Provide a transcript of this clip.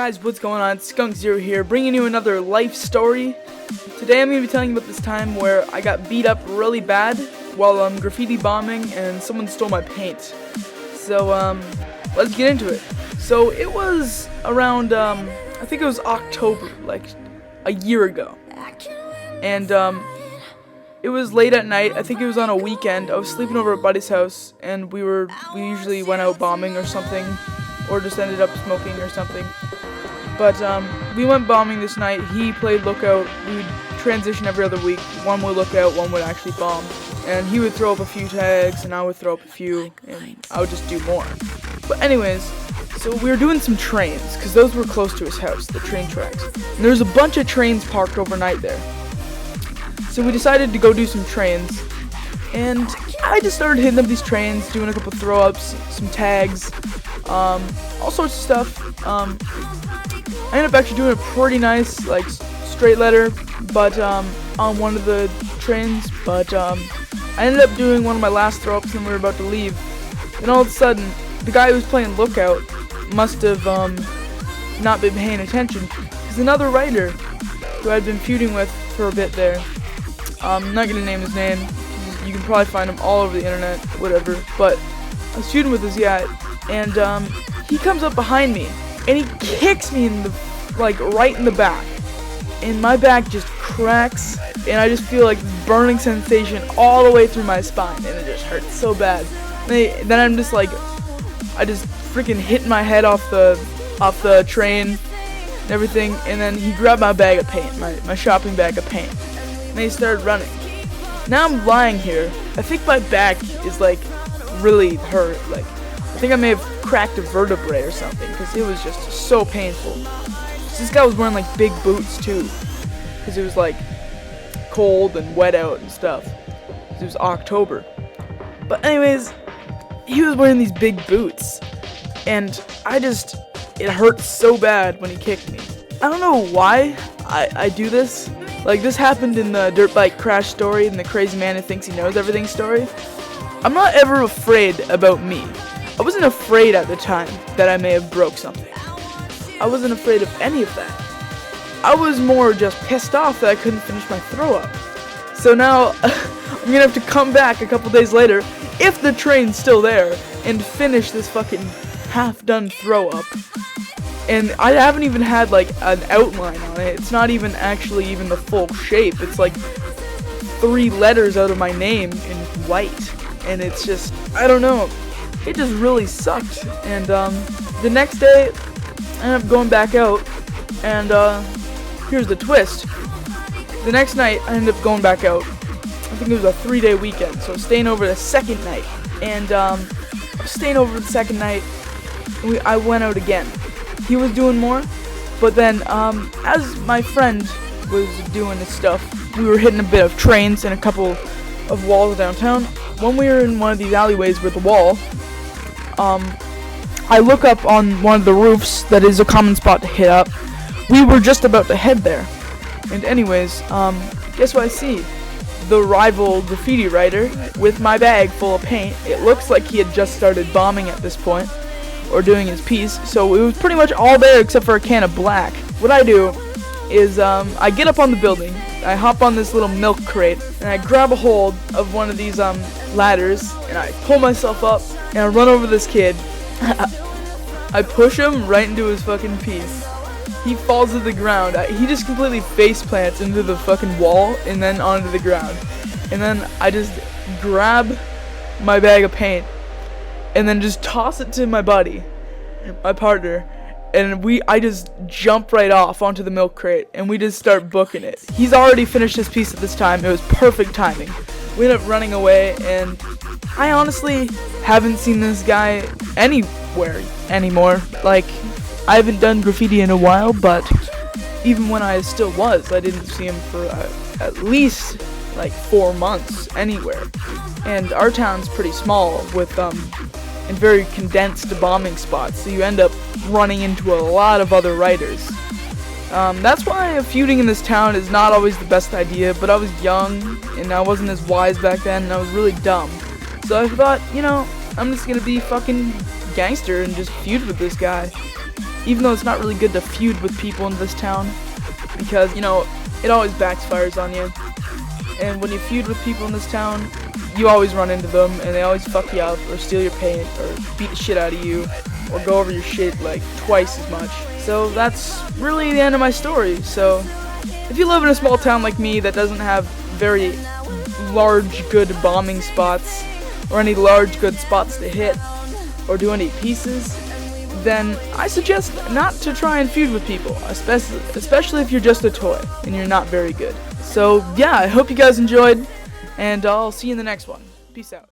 guys, what's going on? Skunk Zero here, bringing you another life story. Today I'm going to be telling you about this time where I got beat up really bad while graffiti bombing and someone stole my paint. So let's get into it. So it was around I think it was October, like a year ago, and it was late at night. I think it was on a weekend. I was sleeping over at a buddy's house, and we usually went out bombing or something, or just ended up smoking or something. But we went bombing this night. He played lookout. We would transition every other week. One would look out, one would actually bomb. And he would throw up a few tags, and I would throw up a few, and I would just do more. But anyways, so we were doing some trains, because those were close to his house, the train tracks. And there was a bunch of trains parked overnight there. So we decided to go do some trains, and I just started hitting up these trains, doing a couple throw-ups, some tags, all sorts of stuff. I ended up actually doing a pretty nice, like, straight letter, but on one of the trains, but I ended up doing one of my last throw-ups, and we were about to leave. And all of a sudden, the guy who was playing lookout must have not been paying attention, because another writer who I'd been feuding with for a bit there, I'm not gonna name his name, you can probably find him all over the internet, whatever, but I was feuding with this guy, and he comes up behind me, and he kicks me in the, like, right in the back, and my back just cracks, and I just feel like this burning sensation all the way through my spine, and it just hurts so bad. Then I'm just like, I just freaking hit my head off the train and everything, and then he grabbed my bag of paint, my shopping bag of paint, and he started running. Now I'm lying here. I think my back is, like, really hurt. Like, I think I may have cracked a vertebrae or something, because it was just so painful. This guy was wearing, like, big boots too, because it was, like, cold and wet out and stuff. It was October. But anyways, he was wearing these big boots, and it hurt so bad when he kicked me. I don't know why I do this. Like, this happened in the dirt bike crash story and the crazy man who thinks he knows everything story. I'm not ever afraid about me. I wasn't afraid at the time that I may have broke something. I wasn't afraid of any of that. I was more just pissed off that I couldn't finish my throw up. So now I'm gonna have to come back a couple days later, if the train's still there, and finish this fucking half-done throw up. And I haven't even had, like, an outline on it. It's not even actually even the full shape. It's like 3 letters out of my name in white. And it's just, I don't know. It just really sucked. And the next day, I ended up going back out. And here's the twist. The next night, I ended up going back out. I think it was a 3-day weekend. So I was staying over the second night. And I was staying over the second night. And I went out again. He was doing more, but then as my friend was doing this stuff, we were hitting a bit of trains and a couple of walls downtown. When we were in one of these alleyways with the wall, I look up on one of the roofs that is a common spot to hit up. We were just about to head there, and anyways, guess what I see? The rival graffiti writer with my bag full of paint. It looks like he had just started bombing at this point, or doing his piece, so it was pretty much all there except for a can of black. What I do is I get up on the building, I hop on this little milk crate, and I grab a hold of one of these ladders, and I pull myself up, and I run over this kid. I push him right into his fucking piece. He falls to the ground. He just completely face plants into the fucking wall and then onto the ground. And then I just grab my bag of paint and then just toss it to my buddy, my partner, and I just jump right off onto the milk crate, and we just start booking it. He's already finished his piece at this time. It was perfect timing. We ended up running away, and I honestly haven't seen this guy anywhere anymore. Like, I haven't done graffiti in a while, but even when I still was, I didn't see him for at least like 4 months anywhere. And our town's pretty small with and very condensed bombing spots, so you end up running into a lot of other writers. That's why feuding in this town is not always the best idea, but I was young, and I wasn't as wise back then, and I was really dumb. So I thought, you know, I'm just gonna be fucking gangster and just feud with this guy. even though it's not really good to feud with people in this town, because, you know, it always backfires on you. And when you feud with people in this town, you always run into them, and they always fuck you up, or steal your paint, or beat the shit out of you, or go over your shit like twice as much. So that's really the end of my story. So if you live in a small town like me that doesn't have very large good bombing spots, or any large good spots to hit, or do any pieces, then I suggest not to try and feud with people, especially if you're just a toy and you're not very good. So yeah, I hope you guys enjoyed, and I'll see you in the next one. Peace out.